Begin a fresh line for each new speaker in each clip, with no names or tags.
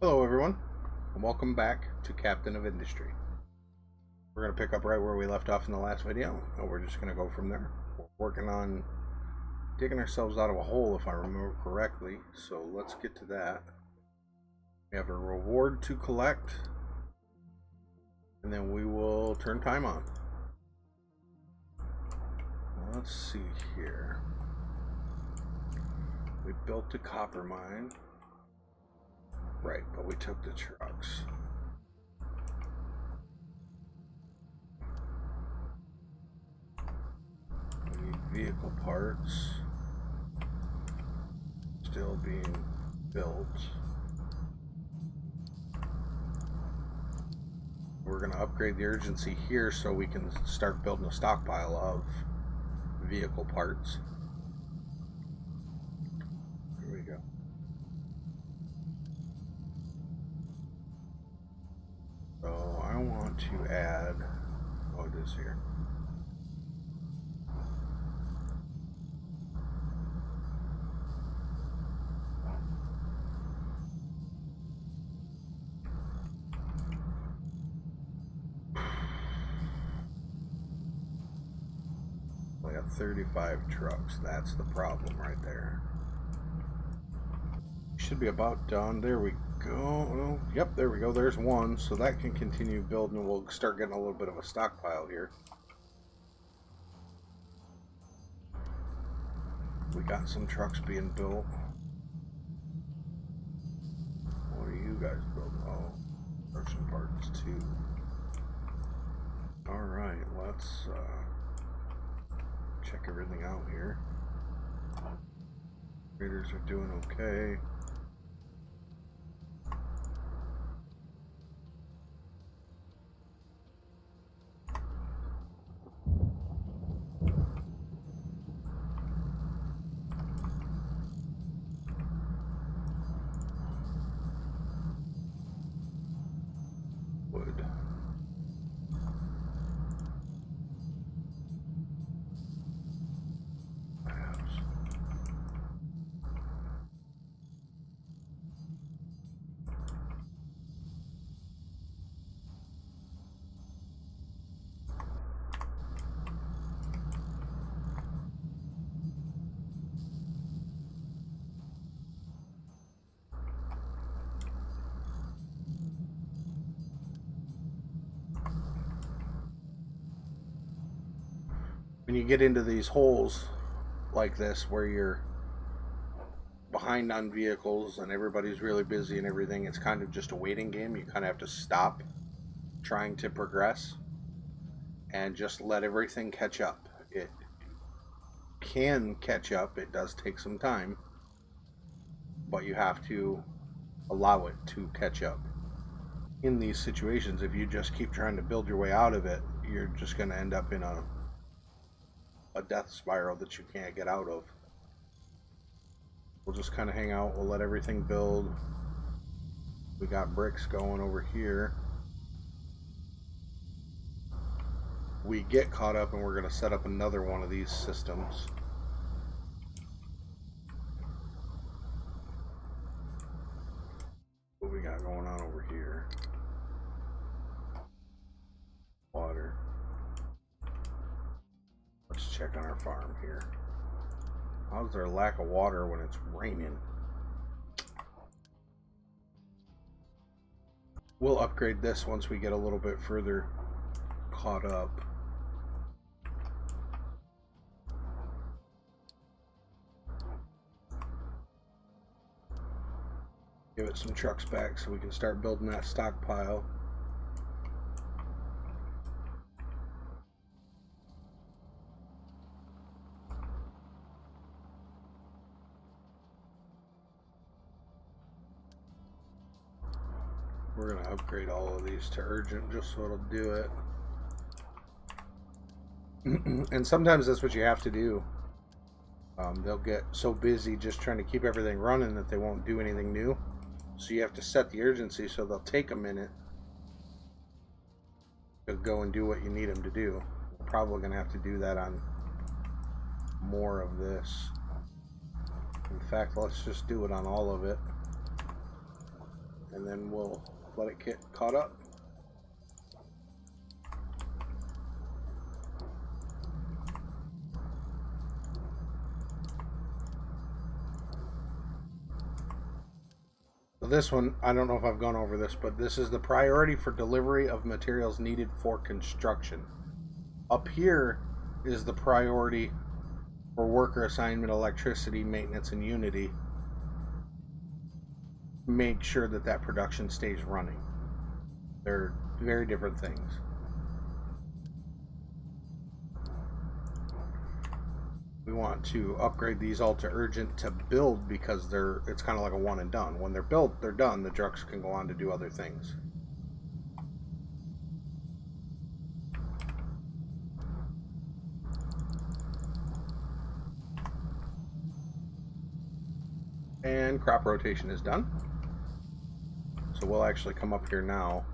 Hello everyone, and welcome back to Captain of Industry. We're going to pick up right where we left off in the last video, and we're just going to go from there. We're working on digging ourselves out of a hole, if I remember correctly, so let's get to that. We have a reward to collect, and then we will turn time on. Let's see here. We built a copper mine. Right, but we took the trucks. We need vehicle parts. Still being built. We're going to upgrade the urgency here so we can start building a stockpile of vehicle parts. Here we go. So I want to add, oh, it is here. I got 35 trucks. That's the problem right there. Should be about done. There we go. Well, yep, there we go. There's one. So that can continue building, and we'll start getting a little bit of a stockpile here. We got some trucks being built. What are you guys building? Oh, production parts too. Alright, let's check everything out here. Traders are doing okay. Wood. When you get into these holes like this where you're behind on vehicles and everybody's really busy and everything, it's kind of just a waiting game. You kind of have to stop trying to progress and just let everything catch up. It can catch up. It does take some time, but you have to allow it to catch up. In these situations, if you just keep trying to build your way out of it, you're just going to end up in a death spiral that you can't get out of. We'll just kind of hang out. We'll let everything build. We got bricks going over here. We get caught up and we're going to set up another one of these systems. What we got going on over here? Water. Let's check on our farm here. How's there a lack of water when it's raining? We'll upgrade this once we get a little bit further caught up. Give it some trucks back so we can start building that stockpile. We're going to upgrade all of these to urgent just so it'll do it. And sometimes that's what you have to do. They'll get so busy just trying to keep everything running that they won't do anything new. So you have to set the urgency so they'll take a minute to go and do what you need them to do. We're probably going to have to do that on more of this. In fact, let's just do it on all of it. and then we'll let it get caught up. So this one, I don't know if I've gone over this, but this is the priority for delivery of materials needed for construction. Up here is the priority for worker assignment, electricity, maintenance, and Unity. Make sure that that production stays running. They're very different things. We want to upgrade these all to urgent to build because it's kind of like a one and done. When they're built, they're done. The trucks can go on to do other things. And crop rotation is done. So we'll actually come up here now.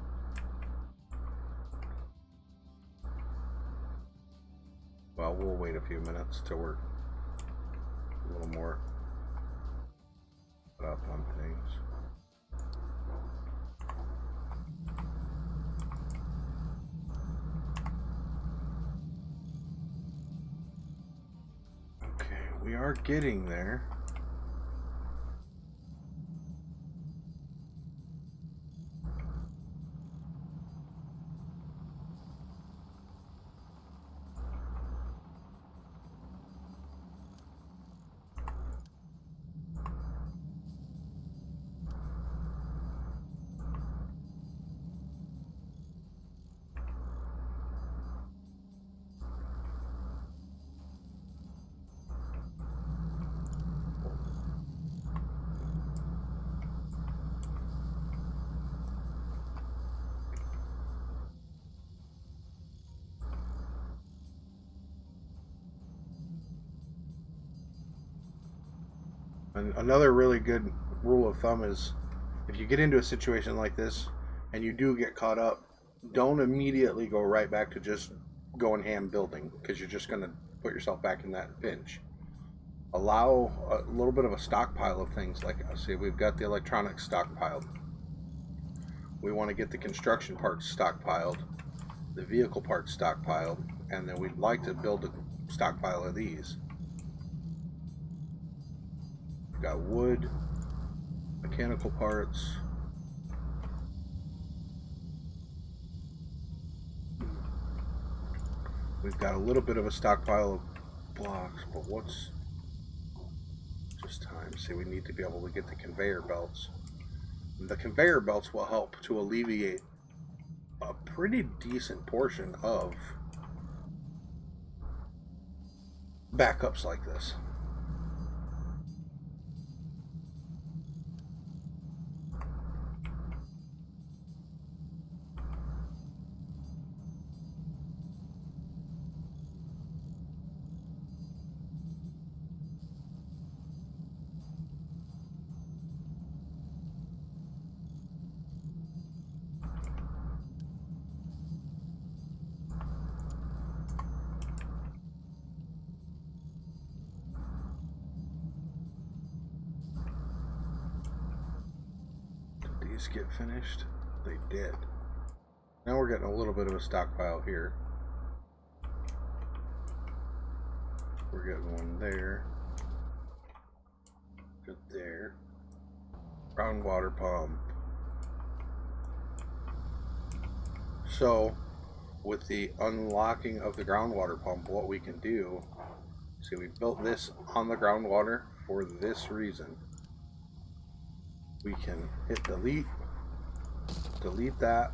Well, we'll wait a few minutes till we're a little more up on things. Okay, we are getting there. And another really good rule of thumb is if you get into a situation like this and you do get caught up, don't immediately go right back to just going ham building because you're just going to put yourself back in that pinch. Allow a little bit of a stockpile of things. Like I say, we've got the electronics stockpiled. We want to get the construction parts stockpiled, the vehicle parts stockpiled, and then we'd like to build a stockpile of these. Got wood, mechanical parts. We've got a little bit of a stockpile of blocks, but what's just time? See, we need to be able to get the conveyor belts. And the conveyor belts will help to alleviate a pretty decent portion of backups like this. Get finished? They did. Now we're getting a little bit of a stockpile here. We're getting one there. Good there. Groundwater pump. So, with the unlocking of the groundwater pump, what we can do, see, we built this on the groundwater for this reason. We can hit delete that,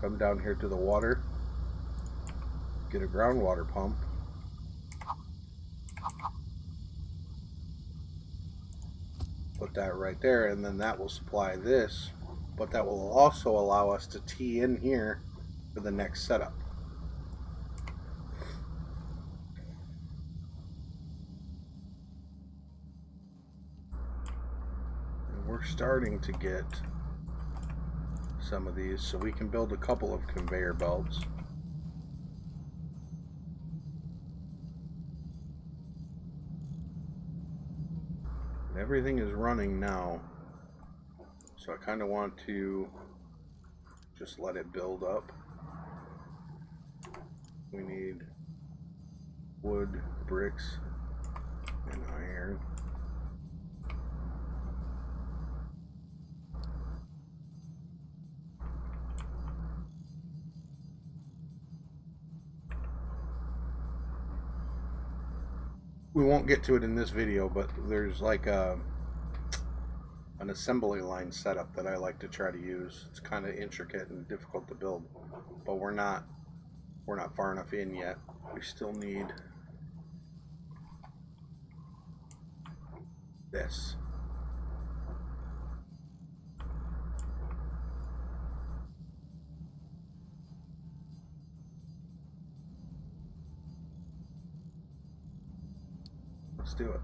come down here to the water, get a groundwater pump, put that right there, and then that will supply this, but that will also allow us to tee in here for the next setup. We're starting to get some of these, so we can build a couple of conveyor belts. Everything is running now, so I kind of want to just let it build up. We need wood, bricks, and iron. We won't get to it in this video, but there's like an assembly line setup that I like to try to use. It's kind of intricate and difficult to build, but we're not far enough in yet. We still need this. Let's do it.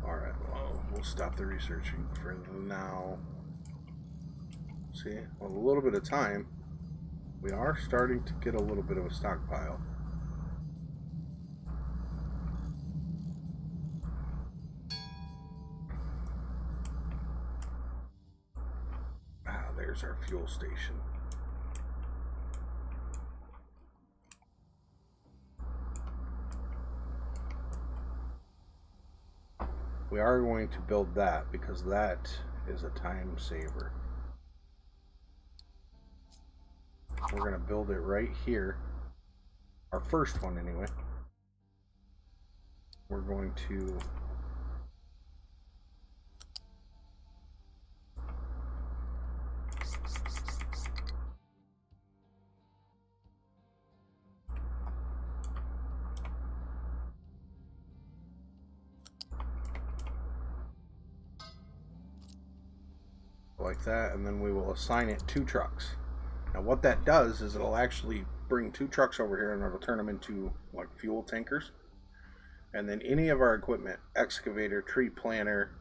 Alright, well, we'll stop the researching for now. See, with a little bit of time, we are starting to get a little bit of a stockpile. Ah, there's our fuel station. We are going to build that because that is a time saver. We're going to build it right here. Our first one anyway. We're going to like that, and then we will assign it 2 trucks. Now what that does is it'll actually bring 2 trucks over here and it'll turn them into like fuel tankers. And then any of our equipment, excavator, tree planter,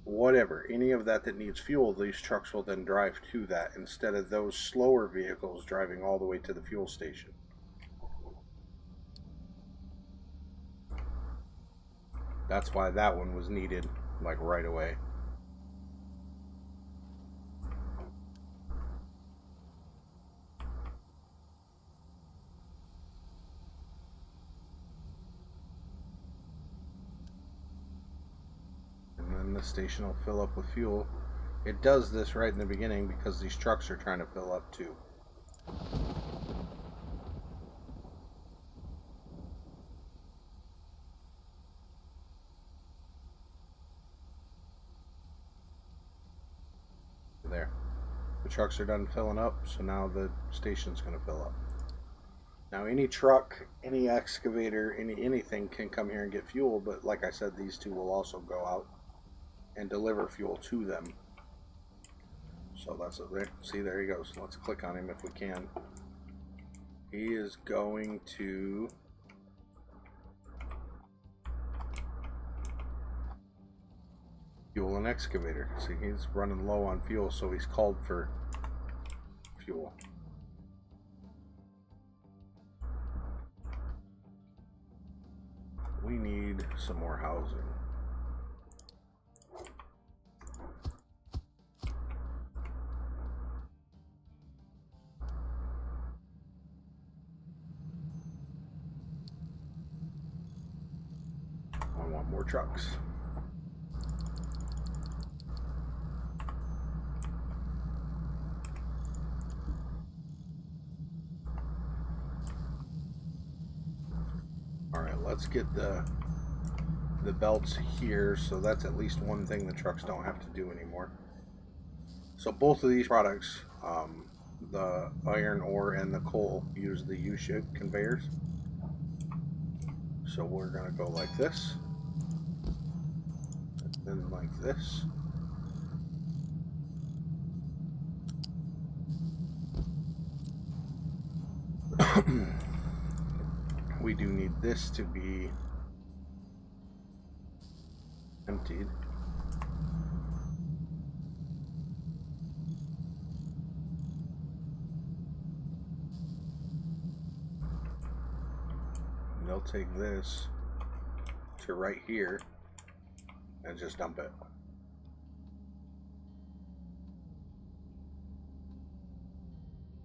whatever, any of that needs fuel, these trucks will then drive to that instead of those slower vehicles driving all the way to the fuel station. That's why that one was needed like right away. The station will fill up with fuel. It does this right in the beginning because these trucks are trying to fill up too. There. The trucks are done filling up, so now the station's going to fill up. Now any truck, any excavator, anything can come here and get fuel, but like I said, these 2 will also go out and deliver fuel to them. So that's it there. See, there he goes. Let's click on him if we can. He is going to fuel an excavator. See, he's running low on fuel, so he's called for fuel. We need some more housing. I want more trucks. All right, let's get the belts here, so that's at least one thing the trucks don't have to do anymore. So both of these products, the iron ore and the coal, use the U-shaped conveyors. So we're going to go like this, and then like this. We do need this to be emptied. they'll take this to right here and just dump it.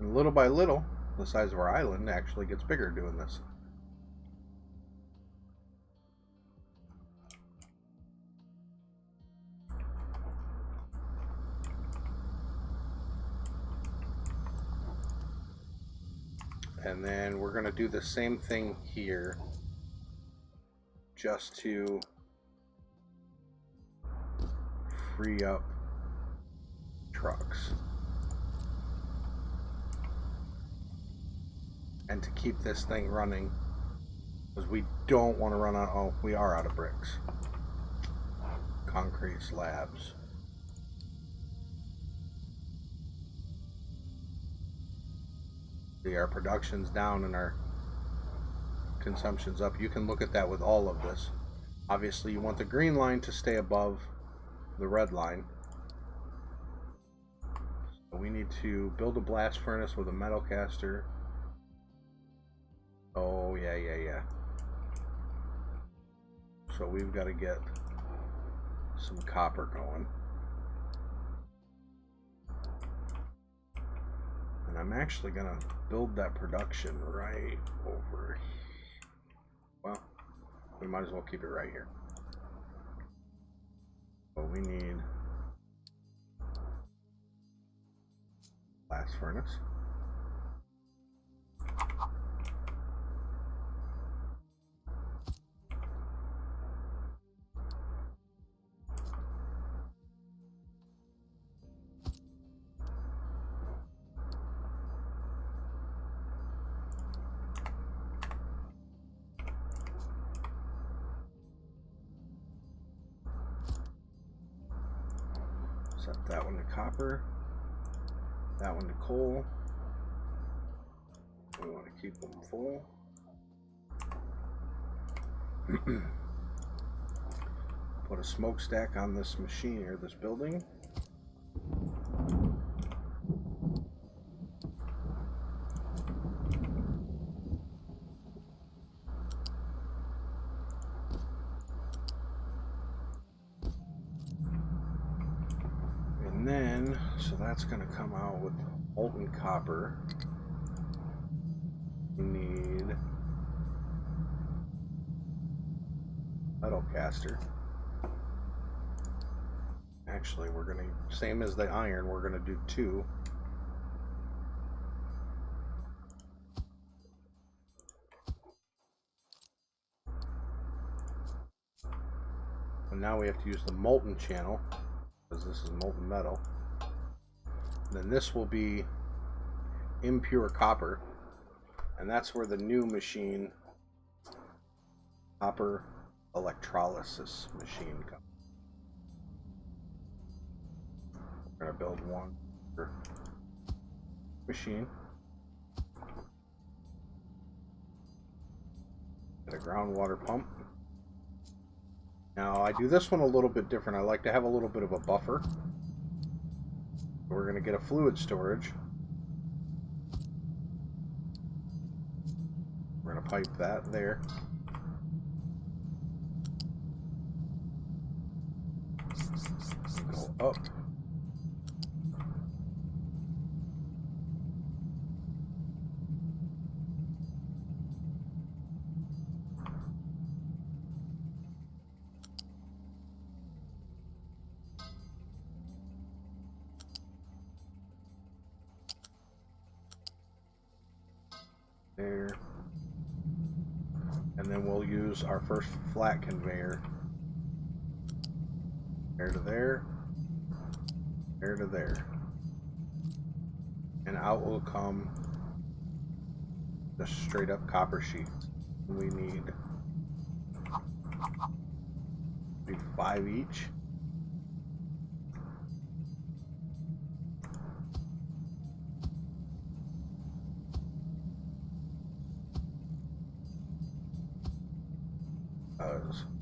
And little by little, the size of our island actually gets bigger doing this. And then we're going to do the same thing here, just to free up trucks. And to keep this thing running, because we don't want to run out. Oh, we are out of bricks. Concrete slabs. See, our production's down and our consumption's up. You can look at that with all of this. Obviously, you want the green line to stay above the red line. So we need to build a blast furnace with a metal caster. Oh, yeah. So we've got to get some copper going. And I'm actually going to build that production right over here. Well, we might as well keep it right here. So we need blast furnace. Set that one to copper, that one to coal. We want to keep them full. Put a smokestack on this machine or this building. And then, so that's going to come out with molten copper. We need metal caster. Actually, we're going to, same as the iron, we're going to do 2. And now we have to use the molten channel, because this is molten metal. And then this will be impure copper, and that's where the new machine, copper electrolysis machine, comes. We're going to build one per machine. Get a groundwater pump. Now I do this one a little bit different. I like to have a little bit of a buffer. We're going to get a fluid storage. We're going to pipe that there. Go up. There. And then we'll use our first flat conveyor. There to there. There to there. And out will come the straight up copper sheets. We need 5 each.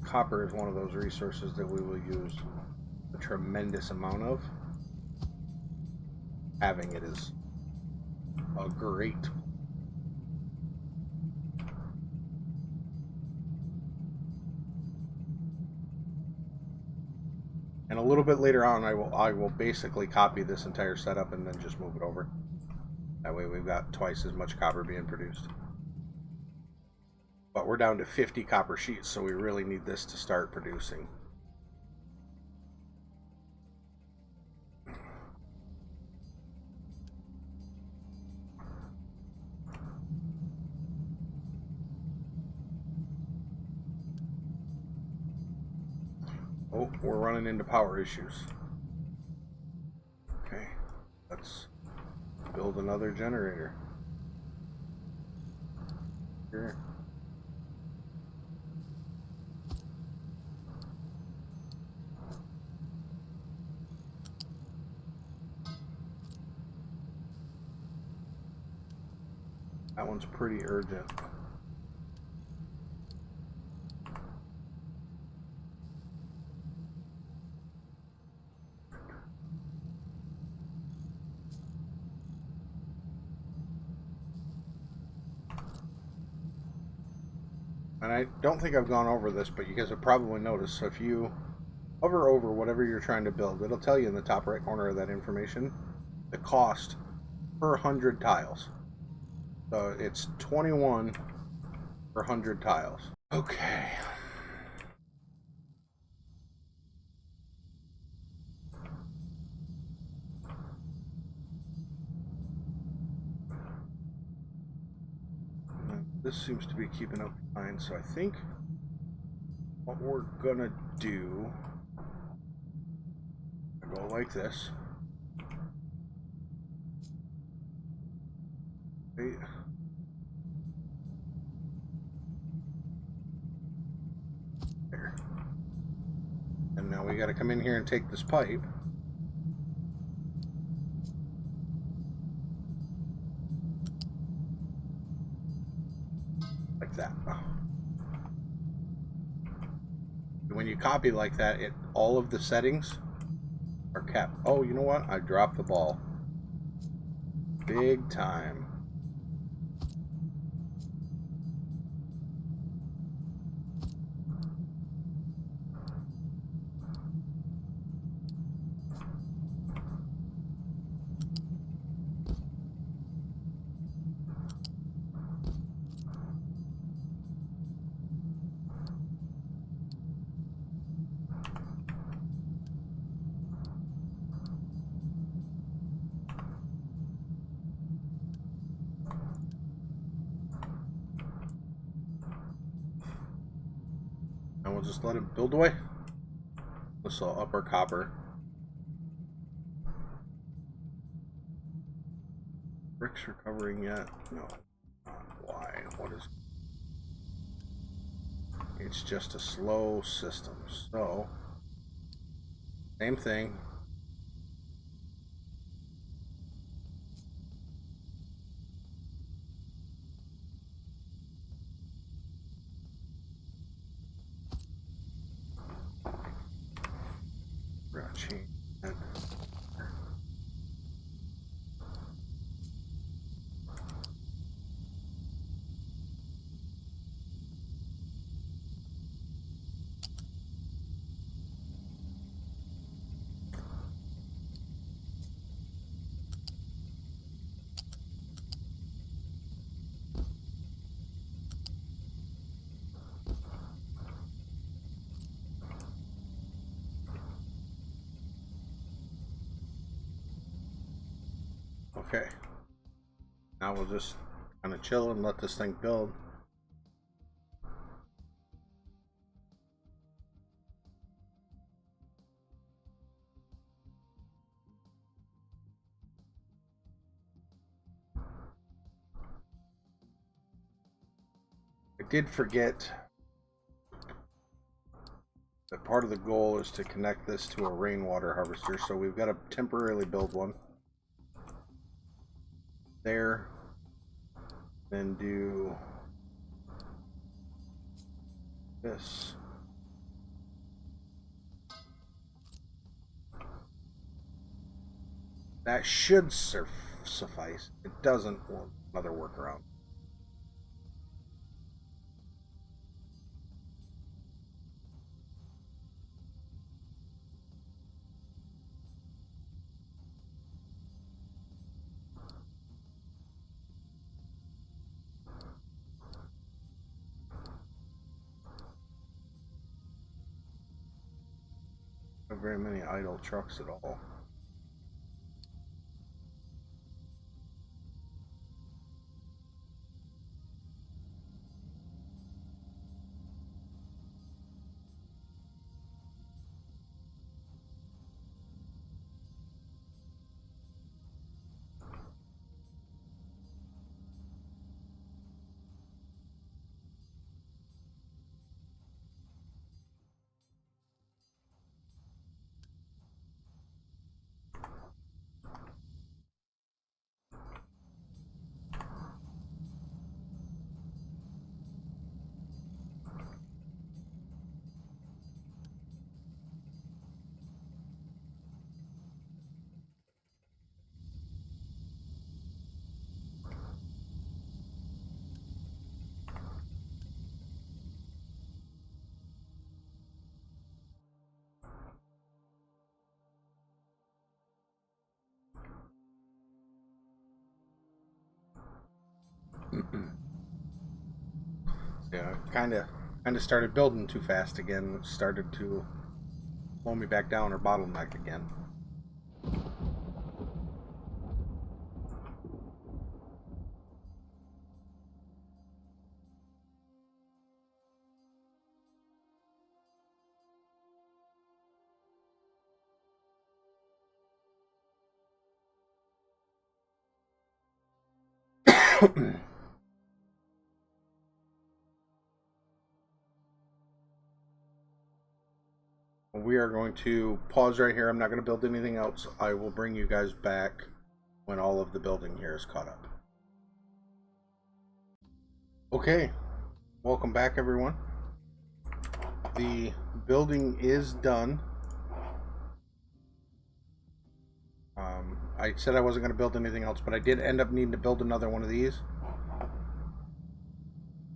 Copper is one of those resources that we will use a tremendous amount of. Having it is a great. a little bit later on, I will basically copy this entire setup and then just move it over. That way we've got twice as much copper being produced. But we're down to 50 copper sheets, so we really need this to start producing. Oh, we're running into power issues. Okay, let's build another generator. Here. That one's pretty urgent. And I don't think I've gone over this, but you guys have probably noticed, so if you hover over whatever you're trying to build, it'll tell you in the top right corner of that information the cost per 100 tiles. So it's 21 per 100 tiles. Okay. This seems to be keeping up fine, so I think what we're gonna do, go like this. Okay. There. And now we gotta come in here and take this pipe. Like that. When you copy like that, all of the settings are kept. Oh, you know what? I dropped the ball. Big time. And we'll just let it build away. This will up our copper. Bricks recovering yet? No. Why? What is... It's just a slow system. So, same thing. We're gonna change that. Okay. Now we'll just kind of chill and let this thing build. I did forget that part of the goal is to connect this to a rainwater harvester, so we've got to temporarily build one there, then do this. That should suffice. It doesn't. Another workaround. very many idle trucks at all. Yeah, kind of started building too fast again, which started to slow me back down or bottleneck again. We are going to pause right here. I'm not going to build anything else. I will bring you guys back when all of the building here is caught up. Okay, welcome back everyone. The building is done. I said I wasn't going to build anything else, but I did end up needing to build another one of these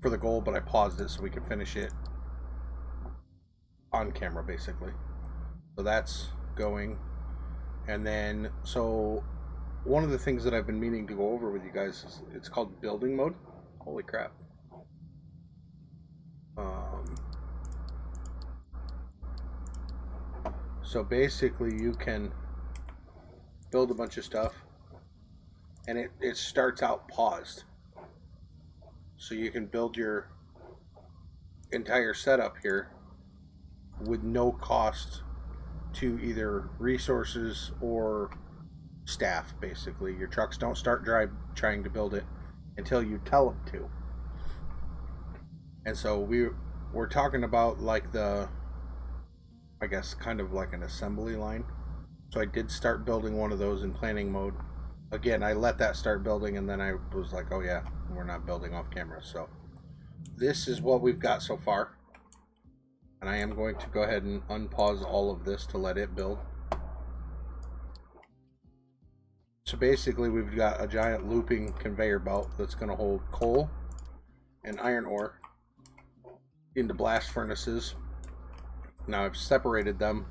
for the goal, but I paused it so we could finish it on camera basically. So that's going. And then, so one of the things that I've been meaning to go over with you guys is it's called building mode. Holy crap. So basically you can build a bunch of stuff and it starts out paused. So you can build your entire setup here with no cost to either resources or staff, basically. Your trucks don't start trying to build it until you tell them to. And so we're talking about like the, I guess, kind of like an assembly line. So I did start building one of those in planning mode. Again, I let that start building and then I was like, oh yeah, we're not building off camera. So this is what we've got so far. And I am going to go ahead and unpause all of this to let it build. So basically we've got a giant looping conveyor belt that's going to hold coal and iron ore into blast furnaces. Now I've separated them.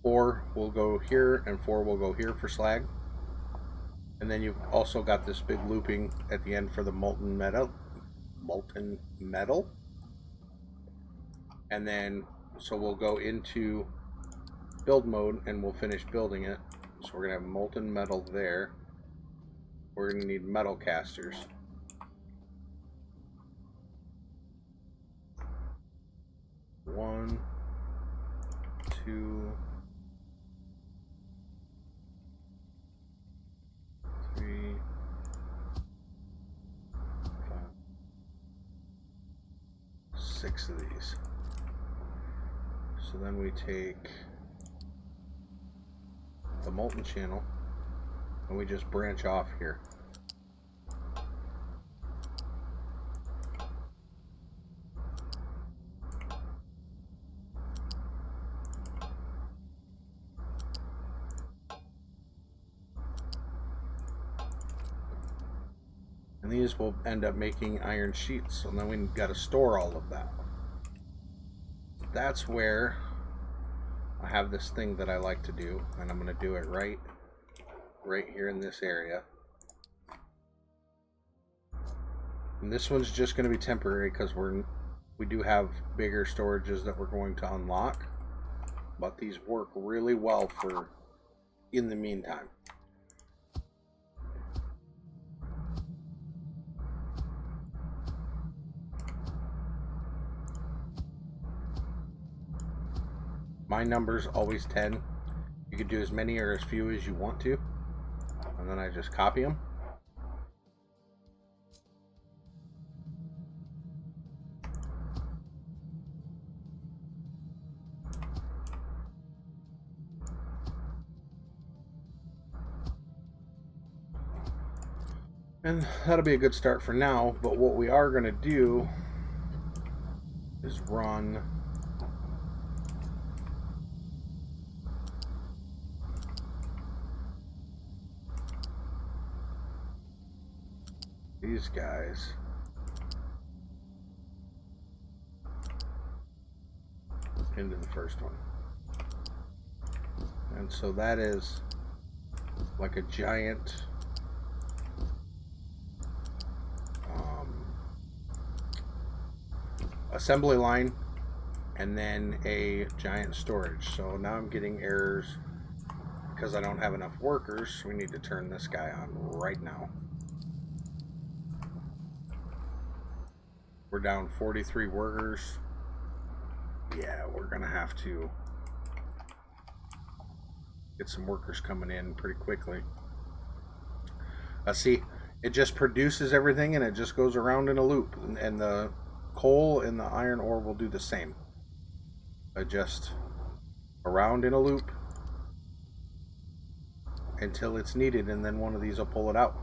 4 will go here and 4 will go here for slag. And then you've also got this big looping at the end for the molten metal. And then, so we'll go into build mode and we'll finish building it. So we're gonna have molten metal there. We're gonna need metal casters. One, two, three, 5, 6 of these. So then we take the molten channel and we just branch off here. And these will end up making iron sheets, so then we've got to store all of that. That's where I have this thing that I like to do, and I'm going to do it right here in this area. And this one's just going to be temporary because we do have bigger storages that we're going to unlock. but these work really well for in the meantime. My number's always 10. You could do as many or as few as you want to, and then I just copy them. And that'll be a good start for now, but what we are going to do is run these guys into the first one. And so that is like a giant assembly line and then a giant storage. So now I'm getting errors because I don't have enough workers. We need to turn this guy on right now. We're down 43 workers. Yeah, we're gonna have to get some workers coming in pretty quickly. See, it just produces everything and it just goes around in a loop, and the coal and the iron ore will do the same. Just around in a loop until it's needed, and then one of these will pull it out.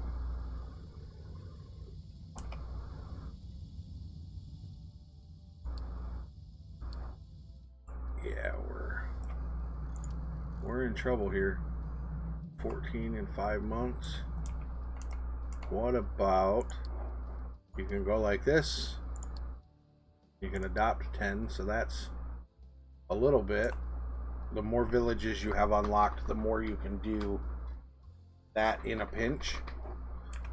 Yeah, we're in trouble here. 14 in 5 months. What about, you can go like this, you can adopt 10, so that's a little bit. The more villages you have unlocked, the more you can do that in a pinch.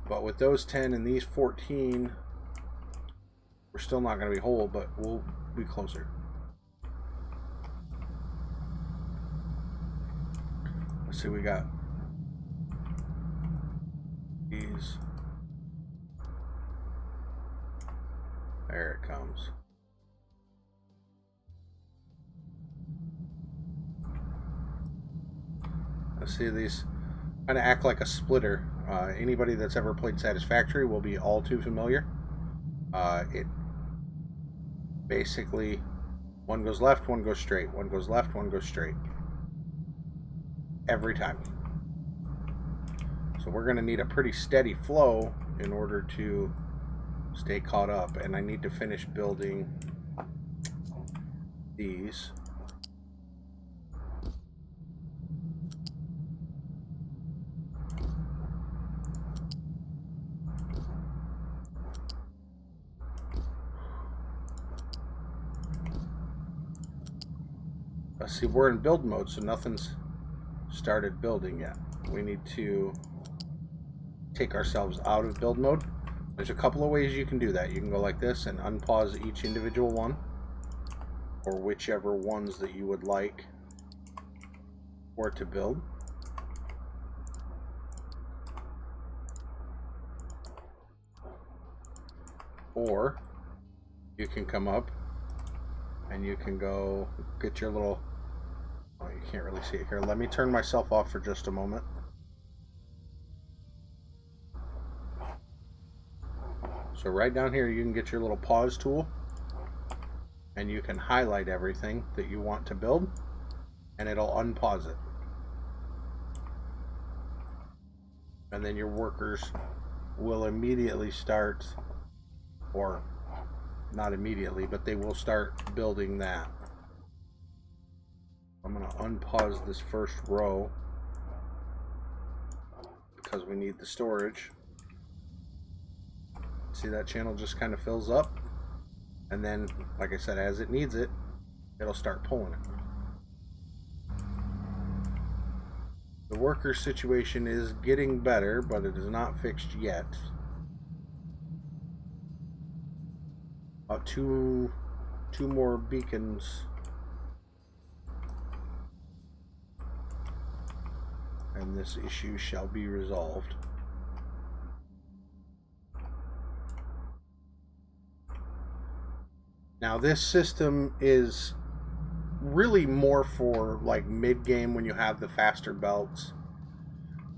But with those 10 and these 14, we're still not going to be whole, but we'll be closer. Let's see, we got these. There it comes. Let's see, these kind of act like a splitter. Anybody that's ever played Satisfactory will be all too familiar. It basically, one goes left, one goes straight, one goes left, one goes straight. Every time. So we're going to need a pretty steady flow in order to stay caught up, and I need to finish building these. Let's see, we're in build mode, so nothing's started building yet. We need to take ourselves out of build mode. There's a couple of ways you can do that. You can go like this and unpause each individual one, or whichever ones that you would like for it to build. Or you can come up and you can go get your little, oh, you can't really see it here. Let me turn myself off for just a moment. So right down here, you can get your little pause tool, and you can highlight everything that you want to build, and it'll unpause it. And then your workers will immediately start, or not immediately, but they will start building that. I'm going to unpause this first row because we need the storage. See, that channel just kind of fills up, and then, like I said, as it needs it, it'll start pulling it. The worker situation is getting better, but it is not fixed yet. About two more beacons and this issue shall be resolved. Now this system is really more for like mid-game when you have the faster belts.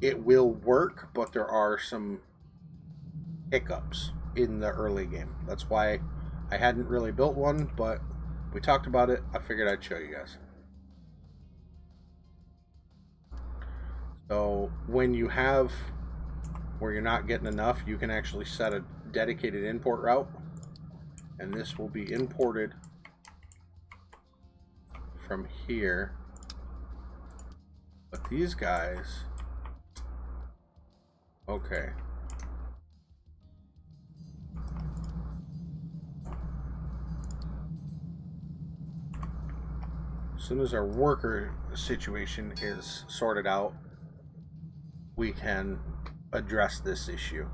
It will work, but there are some hiccups in the early game. That's why I hadn't really built one, but we talked about it. I figured I'd show you guys. So when you have where you're not getting enough, you can actually set a dedicated import route, and this will be imported from here. But these guys, okay. As soon as our worker situation is sorted out, we can address this issue.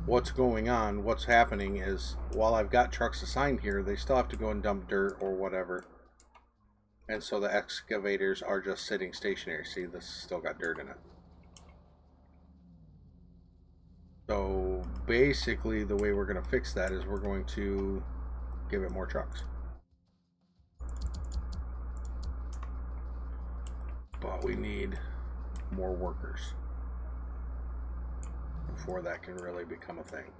What's going on, what's happening is, while I've got trucks assigned here, they still have to go and dump dirt or whatever. And so the excavators are just sitting stationary. See, this still got dirt in it. So basically the way we're going to fix that is we're going to give it more trucks. But we need more workers before that can really become a thing.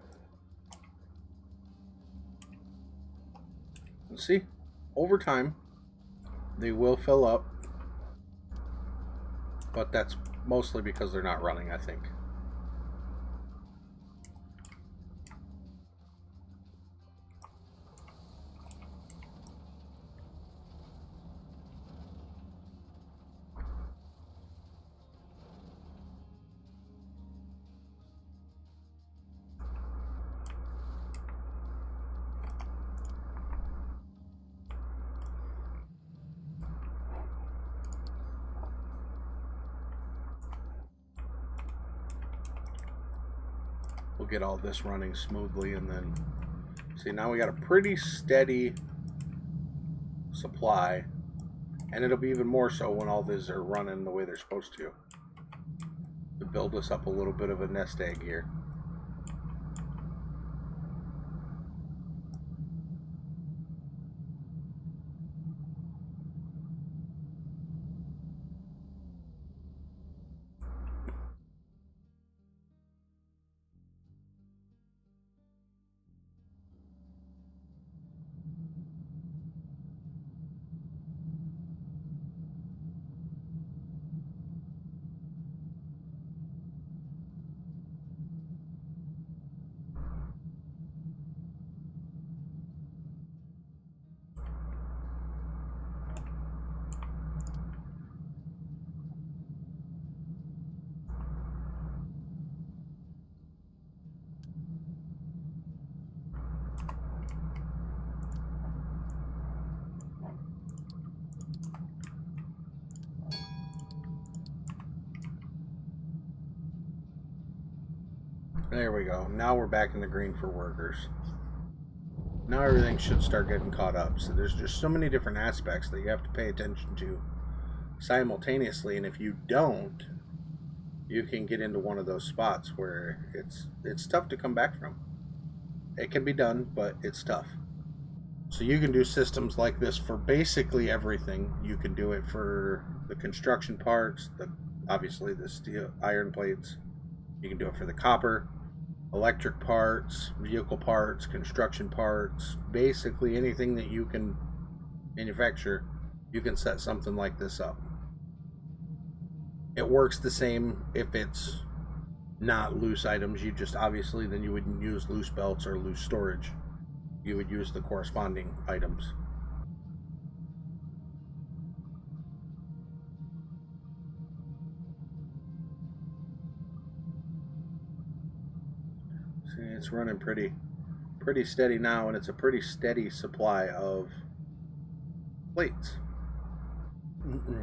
And see, over time they will fill up, but that's mostly because they're not running, I think. We'll get all this running smoothly, and then see, now we got a pretty steady supply, and it'll be even more so when all these are running the way they're supposed to build us up a little bit of a nest egg here. There we go. Now we're back in the green for workers. Now everything should start getting caught up. So there's just so many different aspects that you have to pay attention to simultaneously, and if you don't, you can get into one of those spots where it's tough to come back from. It can be done, but it's tough. So you can do systems like this for basically everything. You can do it for the construction parts, obviously the steel, iron plates. You can do it for the copper, electric parts, vehicle parts, construction parts, basically anything that you can manufacture, you can set something like this up. It works the same if it's not loose items. You just, obviously, then you wouldn't use loose belts or loose storage. You would use the corresponding items. See, it's running pretty steady now, and it's a pretty steady supply of plates.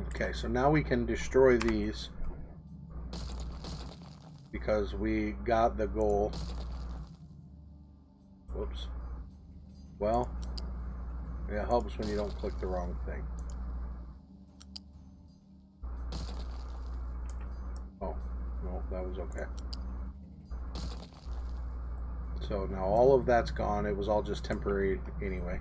Okay, so now we can destroy these because we got the goal Whoops. Well, it helps when you don't click the wrong thing. Oh, no, that was okay. So now all of that's gone. It was all just temporary anyway.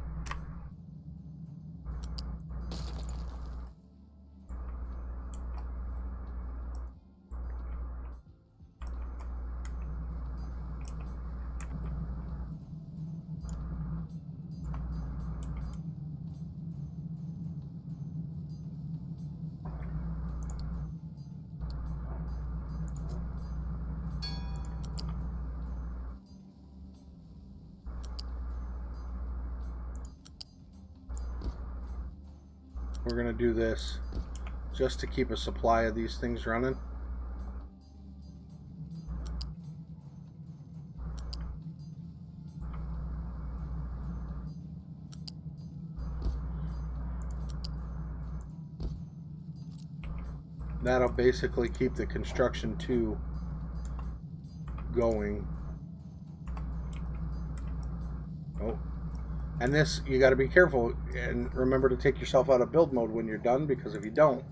We're going to do this just to keep a supply of these things running. That'll basically keep the construction 2 going. Oh. And this, you got to be careful and remember to take yourself out of build mode when you're done, because if you don't,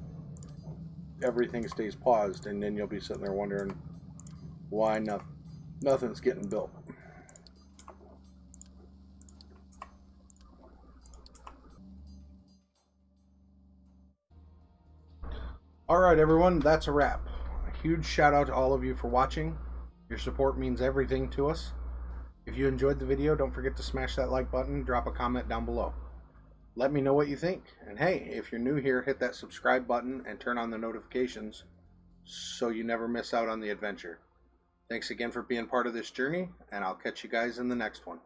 everything stays paused and then you'll be sitting there wondering why nothing's getting built. Alright everyone, that's a wrap. A huge shout out to all of you for watching. Your support means everything to us. If you enjoyed the video, don't forget to smash that like button, drop a comment down below. Let me know what you think. And hey, if you're new here, hit that subscribe button and turn on the notifications so you never miss out on the adventure. Thanks again for being part of this journey, and I'll catch you guys in the next one.